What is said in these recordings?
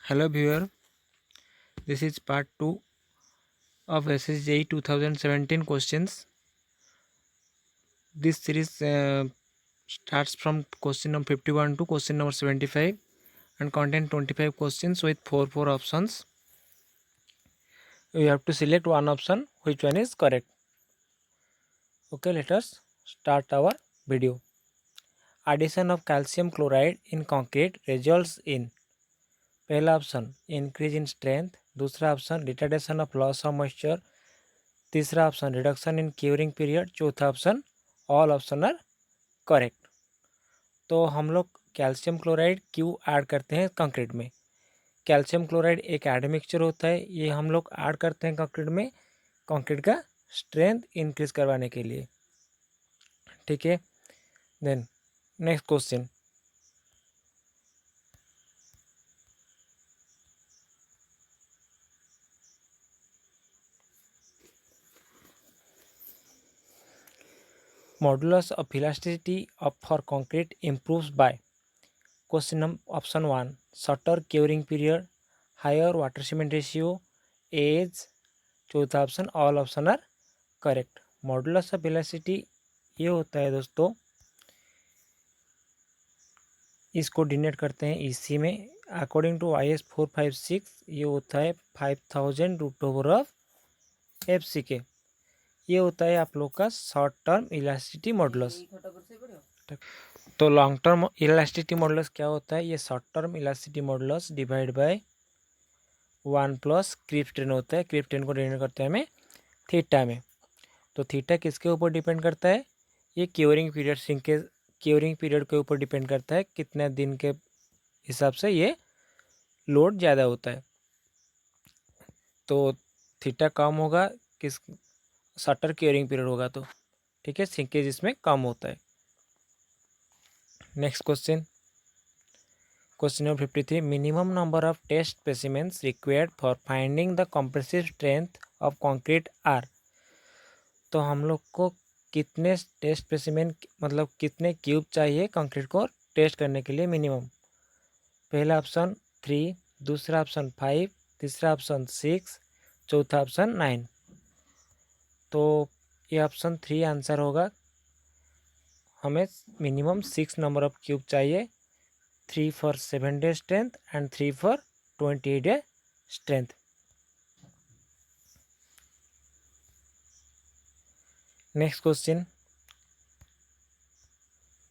Hello viewer, this is part 2 of SSJE 2017 questions. This series starts from question number 51 to question number 75 and contain 25 questions with 4 options. You have to select one option which one is correct. Okay, let us start our video. Addition of calcium chloride in concrete results in पहला option increase in strength, दूसरा option retardation of loss of moisture, तीसरा option reduction in curing period, चौथा option all option are correct. तो हम लोग calcium chloride क्यों add करते हैं कंक्रीट में? कैल्शियम क्लोराइड एक एडमिक्सचर होता है, ये हम लोग ऐड करते हैं कंक्रीट में कंक्रीट का स्ट्रेंथ इंक्रीज करवाने के लिए। ठीक है, then next question. Modulus of elasticity of for concrete improves by question option 1 shorter curing period, higher water cement ratio, age, चौथा option all option are correct. Modulus of elasticity ये होता है दोस्तों, इसको डिनोट करते हैं इसी में अकॉर्डिंग टू IS 456 ये होता है 5000 रूट ओवर ऑफ FCK। ये होता है आप लोग का शॉर्ट टर्म इलास्टिसिटी मॉडुलस। तो लॉन्ग टर्म इलास्टिसिटी मॉडुलस क्या होता है? ये short term elasticity modulus divide by 1 plus creep ten होता है। क्रीप टेन को डिनोट करते हैं हमें थीटा में। तो थीटा किसके ऊपर डिपेंड करता है? ये क्योरिंग पीरियड सिंक के क्योरिंग पीरियड के ऊपर डिपेंड करता है, कितने दिन के हिसाब से ये लोड ज़्यादा होता है। तो थीटा कम होगा किस शॉर्टर क्योरिंग पीरियड होगा तो, ठीक है, सिंकेज इसमें कम होता है। Next question, question number 53 minimum number of test specimens required for finding the compressive strength of concrete are. तो हम लोग को कितने टेस्ट स्पेसिमेन मतलब कितने क्यूब चाहिए कंक्रीट को टेस्ट करने के लिए मिनिमम? पहला ऑप्शन 3, दूसरा ऑप्शन 5, तीसरा ऑप्शन 6, चौथा ऑप्शन 9। तो ये ऑप्शन 3 आंसर होगा। हमें मिनिमम 6 नंबर ऑफ क्यूब चाहिए, 3 for 7 day strength and 3 for 20 day strength. Next question,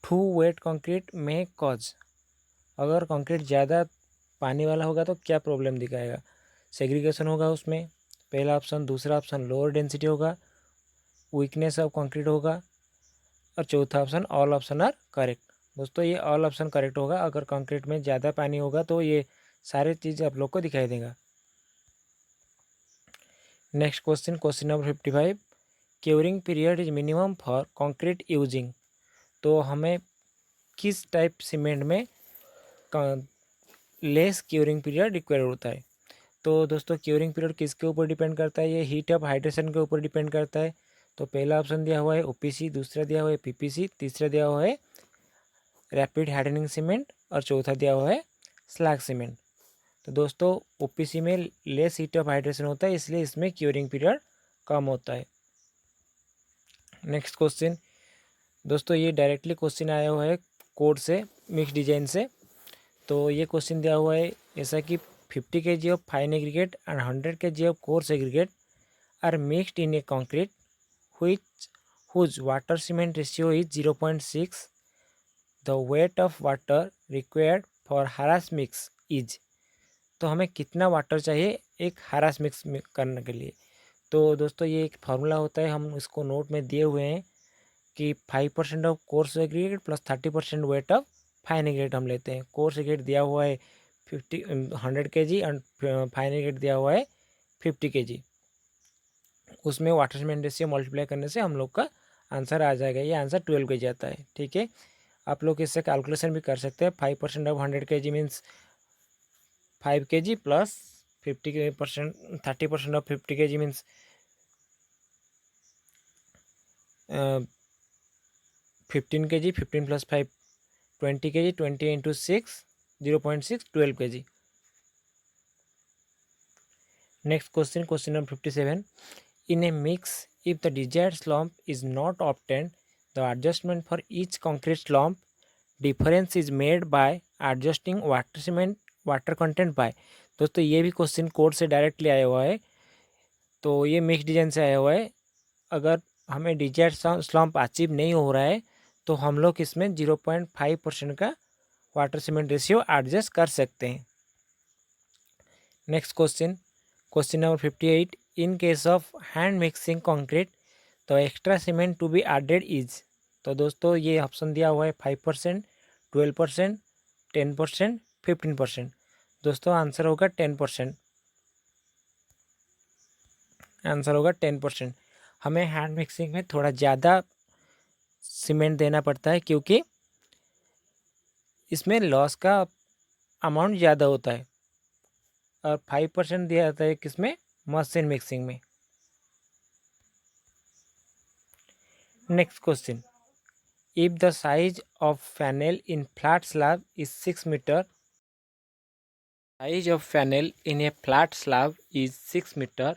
to wet concrete में कॉज। अगर कंक्रीट ज़्यादा पानी वाला होगा तो क्या प्रॉब्लम दिखाएगा? सेग्रीगेशन होगा उसमें, पहला ऑप्शन, दूसरा ऑप्शन लोअर डेंसिटी होगा, वीकनेस ऑफ कंक्रीट होगा, और चौथा option all option are correct. दोस्तों ये ऑल ऑप्शन करेक्ट होगा। अगर कंक्रीट में ज़्यादा पानी होगा तो ये सारे चीज़ आप लोग को दिखाई देगा। Next question, question number 55 curing period is minimum for concrete using. तो हमें किस टाइप सीमेंट में लेस क्योरिंग पीरियड रिक्वायर होता है? तो दोस्तों क्योरिंग पीरियड किसके ऊपर डिपेंड करता है? ये हीट ऑफ हाइड्रेशन के ऊपर डिपेंड करता है। तो पहला ऑप्शन दिया हुआ है OPC, दूसरा दिया हुआ है PPC, तीसरा दिया हुआ है रैपिड हार्डनिंग सीमेंट, और चौथा दिया हुआ है स्लैग सीमेंट। तो दोस्तों OPC में लेस हीट ऑफ हाइड्रेशन होता है, इसलिए इसमें क्योरिंग पीरियड कम होता है। नेक्स्ट क्वेश्चन, दोस्तों ये डायरेक्टली क्वेश्चन आया हुआ है कोड से, मिक्स डिजाइन से। तो ये क्वेश्चन दिया हुआ है ऐसा कि 50 kg of fine aggregate and 100 kg of coarse aggregate are mixed in a concrete which whose water cement ratio is 0.6, the weight of water required for harass mix is। तो हमें कितना वाटर चाहिए एक हरास मिक्स करने के लिए? तो दोस्तों ये एक फार्मूला होता है, हम इसको नोट में दिए हुए हैं कि 5% of coarse aggregate plus 30% weight of fine aggregate हम लेते हैं। कोर्स एग्रीगेट दिया हुआ है 100 kg एंड फाइन एग्रीगेट दिया हुआ है 50 kg। उसमें वाटर सीमेंट रेशियो मल्टीप्लाई करने से हम लोग का आंसर आ जाएगा। ये आंसर 12 kg आता है। ठीक है, आप लोग इससे कैलकुलेशन भी कर सकते हैं। 5% of 100 kg means 5 kg plus 50% 30% of 50 kg means 15 kg, 15 plus 5 20 kg, 20 into 6 0.6 12 kg। Next question, question number 57. In a mix, if the desired slump is not obtained, the adjustment for each concrete slump difference is made by adjusting water cement water content by. दोस्तों ये भी question code से directly आया हुआ है, तो ये mix design से आया हुआ है. अगर हमें डिजायर्ड स्लम्प अचीव नहीं हो रहा है तो हम लोग इसमें 0.5% का वाटर सीमेंट रेशियो एडजस्ट कर सकते हैं. Next question, question number 58. In case of hand mixing concrete तो extra cement to be added is. तो दोस्तों ये ऑप्शन दिया हुआ है 5%, 12%, 10%, 15%. दोस्तों आंसर होगा 10%. आंसर होगा 10%. हमें हैंड मिक्सिंग में थोड़ा ज़्यादा सीमेंट देना पड़ता है क्योंकि इसमें लॉस का अमाउंट ज़्यादा होता है, और 5% दिया जाता है किसमें, मशीन मिक्सिंग में. Next question. If the size of panel in flat slab is 6 metre, size of panel in a flat slab is 6 metre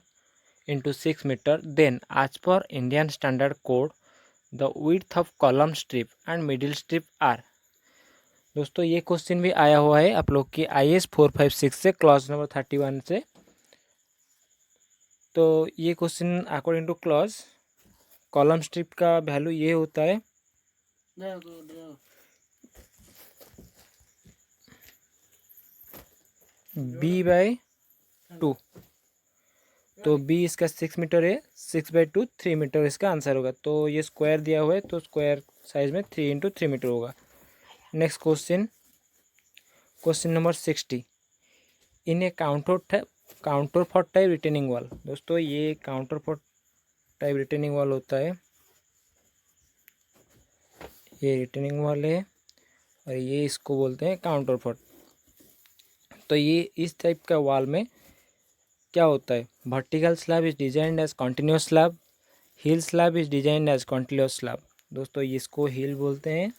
into 6 meter, then as per Indian standard code the width of column strip and middle strip are. दोस्तों ये question भी आया हुआ है आप लोग की IS 456 से, क्लॉज नंबर 31 से. तो ये question according two clause column strip का वैल्यू ये होता है B/2. तो B इसका 6 मीटर है, 6/2 3 मीटर इसका आंसर होगा. तो ये स्क्वायर दिया हुआ है तो स्क्वायर साइज में 3 × 3 मीटर होगा. Next question, question number 60. इन ए काउंटरफॉर्ट टाइप रिटेनिंग वॉल. दोस्तों ये काउंटरफॉर्ट टाइप रिटेनिंग वॉल होता है, ये रिटेनिंग वॉल है और ये इसको बोलते हैं काउंटरफॉर्ट. तो ये इस टाइप का वॉल में क्या होता है, vertical slab is designed as continuous slab, heel slab is designed as continuous slab. दोस्तों इसको हिल बोलते हैं,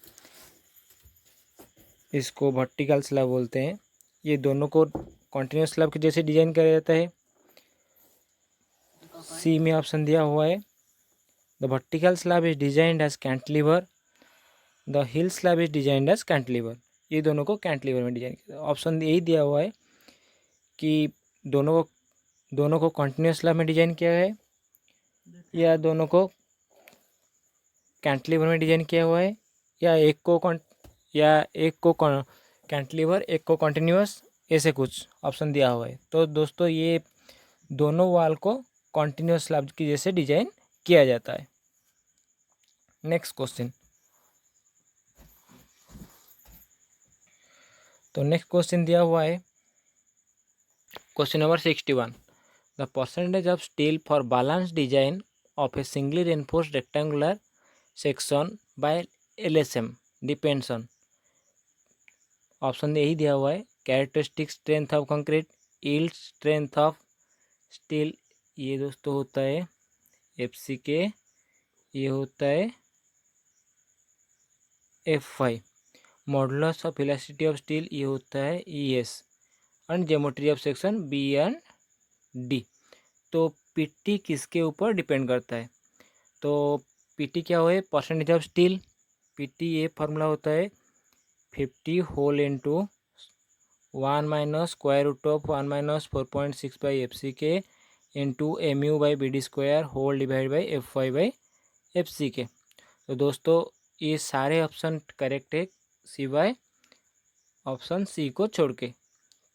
इसको वर्टिकल स्लैब बोलते हैं. ये दोनों को कॉन्टिन्यूस स्लैब के जैसे डिजाइन किया जाता है. सी में ऑप्शन दिया हुआ है. The vertical slab is designed as cantilever, the heel slab is designed as cantilever. ये दोनों को कैंटिलीवर में डिजाइन किया. ऑप्शन यही दिया हुआ है कि दोनों को कॉन्टिन्यूस स्लैब में डिजाइन किया है या दोनों को कैंटिलीवर में डिजाइन किया हुआ है, या एक को कैंटिलीवर एक को कॉन्टिन्यूस, ऐसे कुछ ऑप्शन दिया हुआ है. तो दोस्तों ये दोनों वॉल को कॉन्टिन्यूस स्लैब की जैसे डिजाइन किया जाता है. नेक्स्ट क्वेश्चन, तो नेक्स्ट क्वेश्चन दिया हुआ है question number 61. The percentage of steel for balance design of A singly reinforced rectangular section by LSM depends on. Option यही दिया हुआ है. Characteristic strength of concrete, yield strength of steel, ये दोस्तों होता है FCK, ये होता है FY. Modulus of elasticity of steel, ये होता है ES. And geometry of section B and D. तो PT किसके ऊपर डिपेंड करता है, तो PT क्या हो है, परसेंटेज ऑफ स्टील. PT ये फार्मूला होता है 50 whole into 1 minus square root of 1 minus 4.6 by FCK into MU/BD² whole divide by FY/FCK. तो दोस्तों ये सारे ऑप्शन करेक्ट है सिवाय ऑप्शन C को छोड़ के.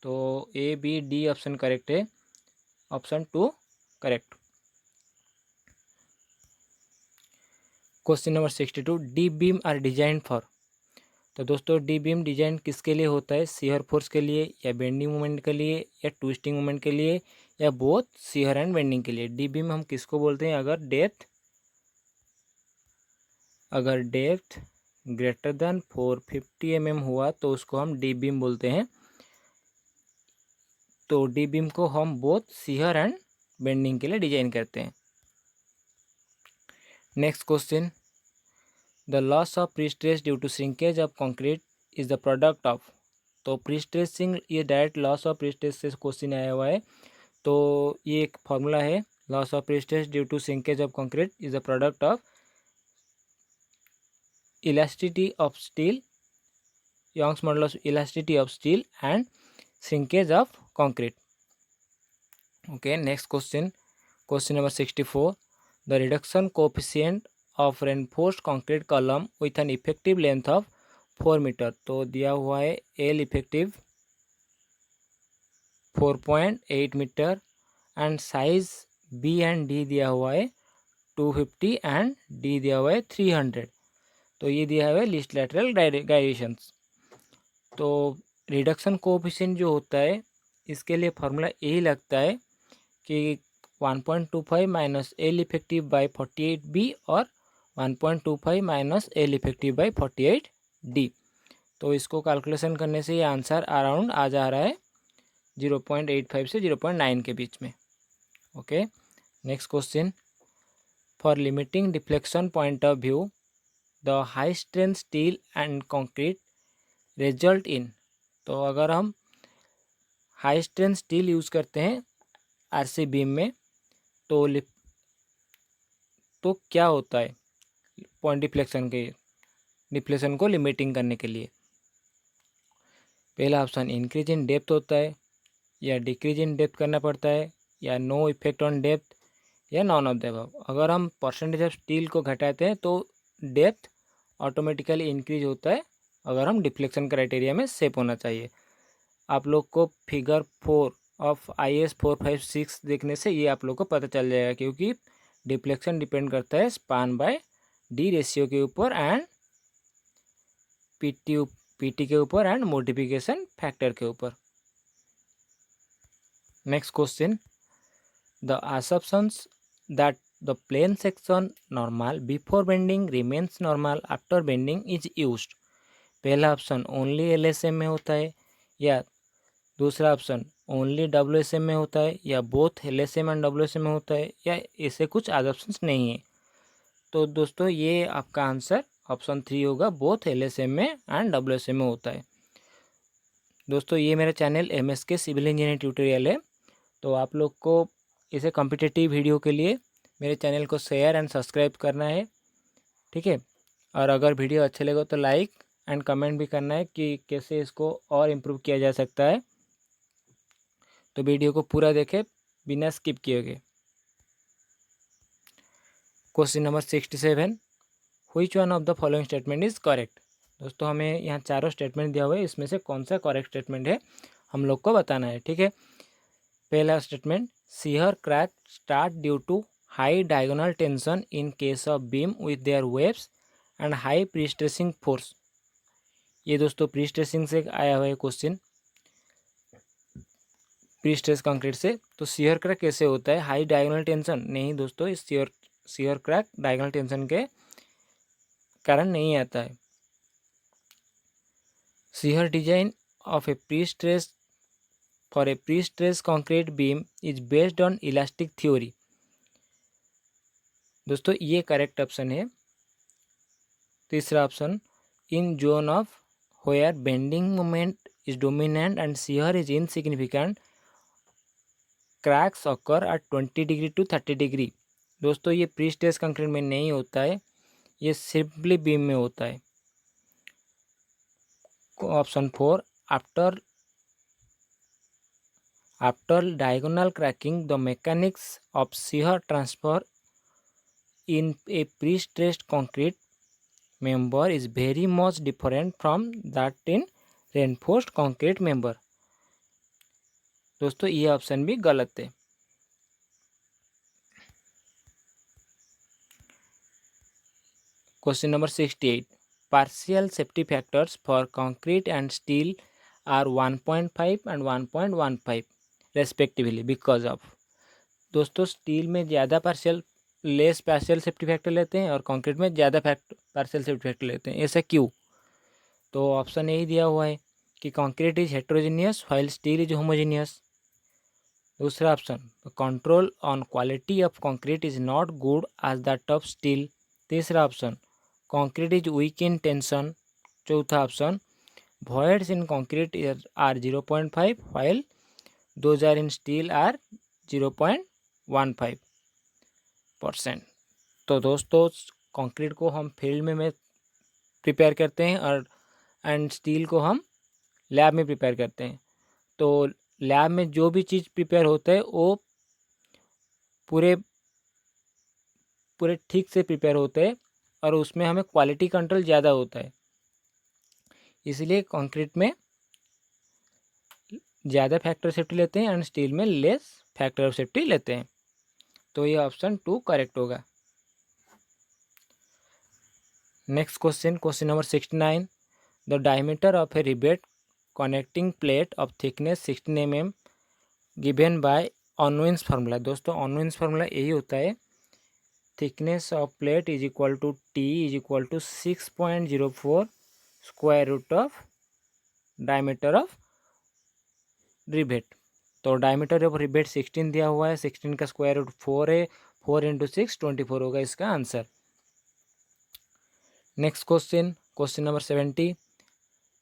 तो A, B, D option correct है, option 2 correct. Question number 62. D beam are design for. तो दोस्तों डी बीम डिजाइन किसके लिए होता है, शियर फोर्स के लिए या बेंडिंग मोमेंट के लिए या ट्विस्टिंग मोमेंट के लिए या बोथ शियर एंड बेंडिंग के लिए. डी बीम हम किसको बोलते हैं, अगर डेप्थ ग्रेटर देन 450 mm हुआ तो उसको हम डी बीम बोलते हैं. तो डी बीम को हम बोथ शियर एंड बेंडिंग के लिए डिजाइन करते हैं. Next question. The loss of prestress due to shrinkage of concrete is the product of. तो प्रीस्ट्रेसिंग, ये डायरेक्ट लॉस ऑफ प्रीस्ट्रेस से क्वेश्चन आया हुआ है. तो ये एक फॉर्मूला है, loss of prestress due to shrinkage of concrete is a product of elasticity of steel, Young's modulus elasticity of steel and shrinkage of concrete. Okay, next question. Question number 64. The reduction coefficient of reinforced concrete column with an effective length of 4 metre. तो दिया हुआ है L effective 4.8 metre and size B and D दिया हुआ है 250 and D दिया हुआ है 300. तो ये दिया हुआ है लिस्ट लैटरल गायरेशंस. तो रिडक्शन कोएफिशिएंट जो होता है इसके लिए फार्मूला यही लगता है कि 1.25 minus L effective by 48B और 1.25 minus L effective by 48D. तो इसको कैलकुलेशन करने से ये आंसर अराउंड आ जा रहा है 0.85 से 0.9 के बीच में. Okay, next question. For limiting deflection point of view the high strength steel and concrete result in. तो अगर हम हाई स्ट्रेंथ स्टील यूज़ करते हैं आरसी बीम में तो क्या होता है पॉइंट डिफ्लेक्शन को लिमिटिंग करने के लिए. पहला ऑप्शन इंक्रीज इन डेप्थ होता है, या डिक्रीज इन डेप्थ करना पड़ता है, या नो इफेक्ट ऑन डेप्थ, या नॉन ऑफ द अबव. अगर हम परसेंटेज ऑफ स्टील को घटाते हैं तो डेप्थ ऑटोमेटिकली इंक्रीज होता है अगर हम डिफ्लेक्शन क्राइटेरिया में सेप होना चाहिए. आप लोग को फिगर 4 ऑफ IAS 456 देखने से ये आप लोग को पता चल जाएगा, क्योंकि डिफ्लेक्शन डिपेंड करता है स्पान बाय डी रेशियो के ऊपर एंड पीटी के ऊपर एंड मोडिफिकेशन फैक्टर के ऊपर. Next question. The assumptions that the plane section normal before bending remains normal after bending is used. पहला ऑप्शन ओनली LSM में होता है, या दूसरा ऑप्शन ओनली WSM में होता है, या बोथ LSM एंड WSM में होता है, या ऐसे कुछ अदर ऑप्शंस नहीं है. तो दोस्तों ये आपका आंसर ऑप्शन 3 होगा, बोथ LSM में एंड WSM में होता है. दोस्तों ये मेरा channel MSK civil engineering tutorial है. तो आप लोग को इसे कॉम्पिटिटिव वीडियो के लिए मेरे चैनल को शेयर एंड सब्सक्राइब करना है, ठीक है. और अगर वीडियो अच्छे लगे तो लाइक एंड कमेंट भी करना है कि कैसे इसको और इम्प्रूव किया जा सकता है. तो वीडियो को पूरा देखें बिना स्किप किए गए. Question number 67. Which one of the following statement is correct. दोस्तों हमें यहाँ चारों स्टेटमेंट दिया हुआ है, इसमें से कौन सा करेक्ट स्टेटमेंट है हम लोग को बताना है, ठीक है. पहला statement, shear crack start due to high diagonal tension in case of beam with their waves and high prestressing force. ये दोस्तों प्रीस्ट्रेसिंग से आया हुआ है क्वेश्चन, प्रीस्ट्रेस कंक्रीट से. तो शियर क्रैक कैसे होता है, हाई डायगोनल टेंशन नहीं दोस्तों, इस शियर क्रैक डायगोनल टेंशन के कारण नहीं आता है. Shear design of A prestress for a prestress concrete beam is based on elastic theory. दोस्तों ये करेक्ट ऑप्शन है. तीसरा option, in zone of where bending moment is dominant and shear is insignificant, cracks occur at 20 degree to 30 degree. दोस्तों ये prestress concrete में नहीं होता है, ये सिंपली बीम में होता है. Option 4, after diagonal cracking the mechanics of shear transfer in a pre-stressed concrete member is very much different from that in reinforced concrete member. दोस्तों ये ऑप्शन भी गलत है. Question number 68. Partial safety factors for concrete and steel are 1.5 and 1.15 respectively because of. दोस्तों steel में ज़्यादा less partial safety factor लेते हैं और कंक्रीट में ज़्यादा पार्शियल सेफ्टी फैक्टर लेते हैं, ऐसा क्यों. तो ऑप्शन यही दिया हुआ है कि concrete is heterogeneous while steel is homogeneous. दूसरा option, control on quality of concrete is not good as that of steel. तीसरा option, concrete is weak in tension. चौथा option, voids in concrete are 0.5 while those are in steel are 0.15%। तो दोस्तों concrete को हम field में prepare करते हैं और एंड स्टील को हम लैब में प्रिपेयर करते हैं। तो लैब में जो भी चीज़ प्रिपेयर होता है वो पूरे ठीक से प्रिपेयर होते हैं और उसमें हमें क्वालिटी कंट्रोल ज़्यादा होता है, इसलिए कंक्रीट में ज़्यादा फैक्टर ऑफ सेफ्टी लेते हैं एंड स्टील में लेस फैक्टर ऑफ सेफ्टी लेते हैं। तो ये ऑप्शन 2 करेक्ट होगा। Next question number 69, the diameter of a rivet connecting plate of thickness 16 mm given by Unwin's formula. दोस्तों ऑनविन्स फार्मूला यही होता है, thickness of plate is equal to T is equal to 6.04 square root of diameter of rivet. तो diameter of rivet 16 दिया हुआ है, 16 का square root 4 है, 4 × 6 24 होगा इसका answer. Next question number 70,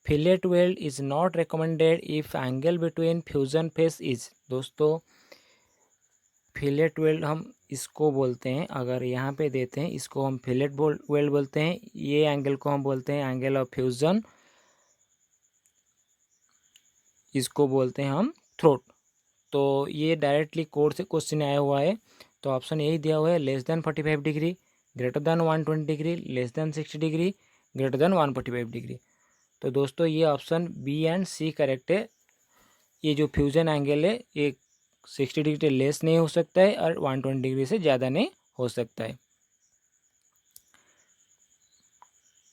fillet weld is not recommended if angle between fusion face is. दोस्तों fillet weld हम इसको बोलते हैं, अगर यहाँ पे देते हैं इसको हम फिलेट वेल्ड बोलते हैं, ये एंगल को हम बोलते हैं एंगल ऑफ फ्यूजन, इसको बोलते हैं हम थ्रोट। तो ये डायरेक्टली कोड से क्वेश्चन आया हुआ है, तो ऑप्शन यही दिया हुआ है, less than 45 degree, greater than 120 degree, less than 60 degree, greater than 145 degree. तो दोस्तों ये option B and C correct है। ये जो फ्यूजन एंगल है ये 60 डिग्री लेस नहीं हो सकता है और 120 डिग्री से ज़्यादा नहीं हो सकता है।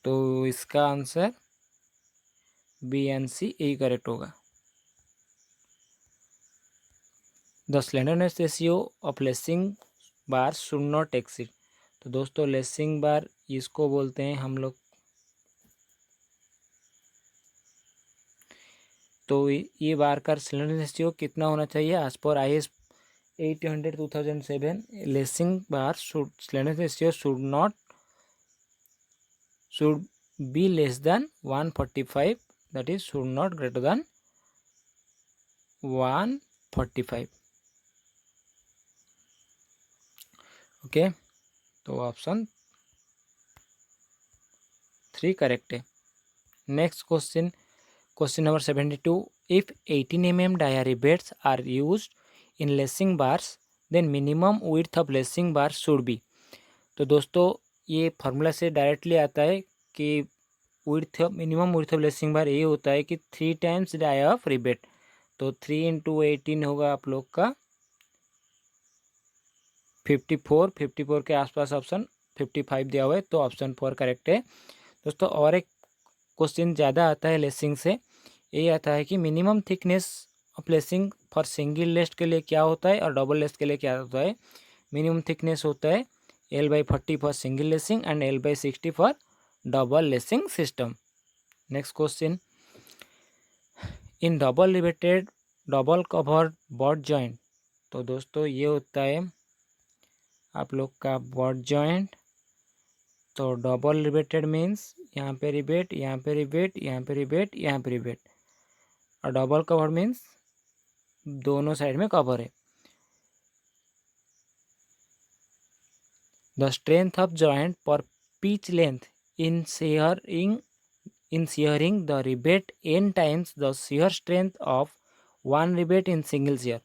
तो इसका आंसर बी एंड सी यही करेक्ट होगा। The slenderness ratio of lacing bar should not exceed. तो दोस्तों लेसिंग बार इसको बोलते हैं हम लोग, तो ये बार का स्लेंडरनेस रेशियो कितना होना चाहिए, एज पर IS 800/2007 lacing bar slenderness ratio should be less than 145, that is should not greater than 145। Okay, तो ऑप्शन 3 करेक्ट है। Next question number 72, if 18 mm dia rivets are used in lacing bars then minimum width of lacing bar should be। तो दोस्तों ये formula से directly आता है कि minimum width of lacing bar ये होता है कि 3 टाइम्स डाया ऑफ रिवेट। तो 3 × 18 होगा आप लोग का 54 के आसपास ऑप्शन 55 दिया हुआ है, तो ऑप्शन 4 करेक्ट है। दोस्तों और एक क्वेश्चन ज़्यादा आता है लेसिंग से, ये आता है कि minimum thickness of lacing for single laced के लिए क्या होता है और डबल लेस्ट के लिए क्या होता है। मिनिमम थिकनेस होता है L/40 for single lacing and L/60 for double lacing system. Next question, in double riveted double covered butt joint. तो दोस्तों ये होता है आप लोग का बॉट जॉइंट। तो डबल रिवेटेड मीन्स यहाँ पे रिवेट, यहाँ पे रिवेट, यहाँ पे रिवेट, यहाँ पे रिवेट, और डबल कवर मीन्स दोनों साइड में कवर है। द स्ट्रेंथ ऑफ जॉइंट पर pitch length in shearing the rivet n times the shear strength of one rivet in single shear।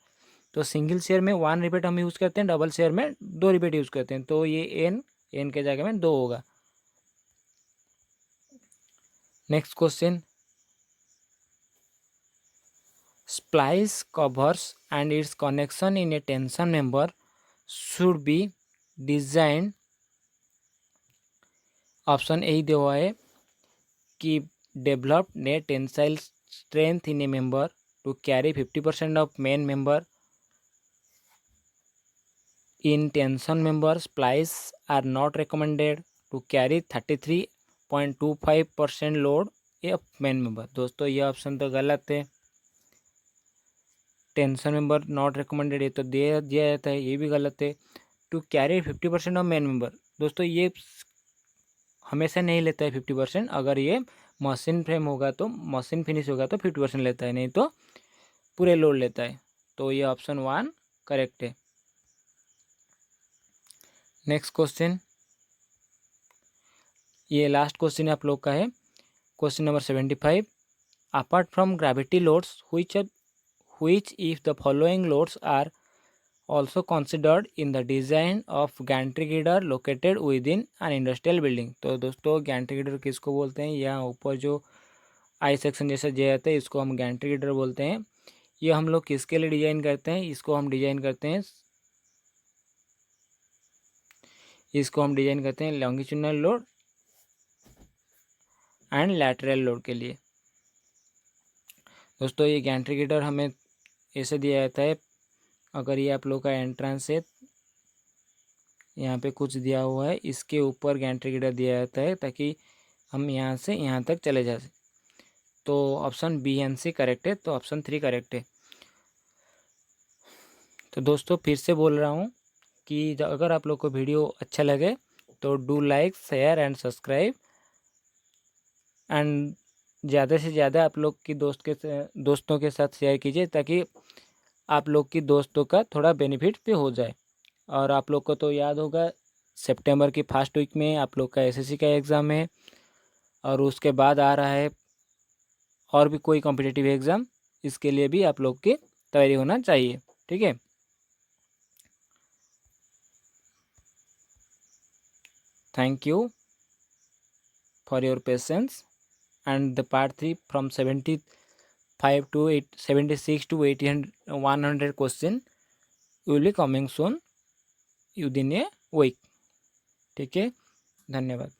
तो सिंगल शेयर में 1 रिवेट हम यूज़ करते हैं, डबल शेयर में 2 रिवेट यूज़ करते हैं, तो ये n के जगह में 2 होगा। Next question, splice covers and its connection in a tension member should be design. Option A दिया हुआ है कि develop net tensile strength in a member to carry 50% of main member in tension member splice are not recommended to carry 33.25% load of main member. दोस्तों ये option तो गलत है, tension member not recommended, ये तो दिया जाता है, ये भी गलत है। To carry 50% of main member, दोस्तों ये हमेशा नहीं लेता है 50%, अगर ये मशीन फ्रेम होगा तो मशीन फिनिश होगा तो 50% लेता है, नहीं तो पूरे लोड लेता है। तो ये ऑप्शन 1 करेक्ट है। नेक्स्ट क्वेश्चन, ये लास्ट क्वेश्चन आप लोग का है, question number 75। Apart from gravity loads which if the following loads are also considered in the design of gantry girder located within an industrial building। तो दोस्तों Gentry गिडर किसको बोलते हैं? यहाँ ऊपर जो आई सेक्शन जैसा जे आता है इसको हम गैंट्री गिडर बोलते हैं। ये हम लोग किसके लिए डिजाइन करते हैं? इसको हम डिजाइन करते हैं longitudinal load and lateral load के लिए। दोस्तों ये गैंट्री गिडर हमें ऐसे दिया जाता है, अगर ये आप लोग का एंट्रेंस है, यहाँ पे कुछ दिया हुआ है, इसके ऊपर गैंट्री गिडर दिया जाता है ताकि हम यहाँ से यहाँ तक चले जा सकें। तो option B and C correct है, तो ऑप्शन 3 करेक्ट है। तो दोस्तों फिर से बोल रहा हूँ कि अगर आप लोग को वीडियो अच्छा लगे तो do like, share and subscribe, and ज़्यादा से ज़्यादा आप लोग की दोस्तों के साथ शेयर कीजिए ताकि आप लोग की दोस्तों का थोड़ा बेनिफिट भी हो जाए। और आप लोग को तो याद होगा सितंबर की फर्स्ट वीक में आप लोग का एसएससी का एग्ज़ाम है, और उसके बाद आ रहा है और भी कोई कॉम्पिटिटिव एग्ज़ाम, इसके लिए भी आप लोग की तैयारी होना चाहिए। ठीक है, thank you for your patience, and the part 3 from 75 to 76 to 100 question will be coming soon within a week। ठीक है, धन्यवाद।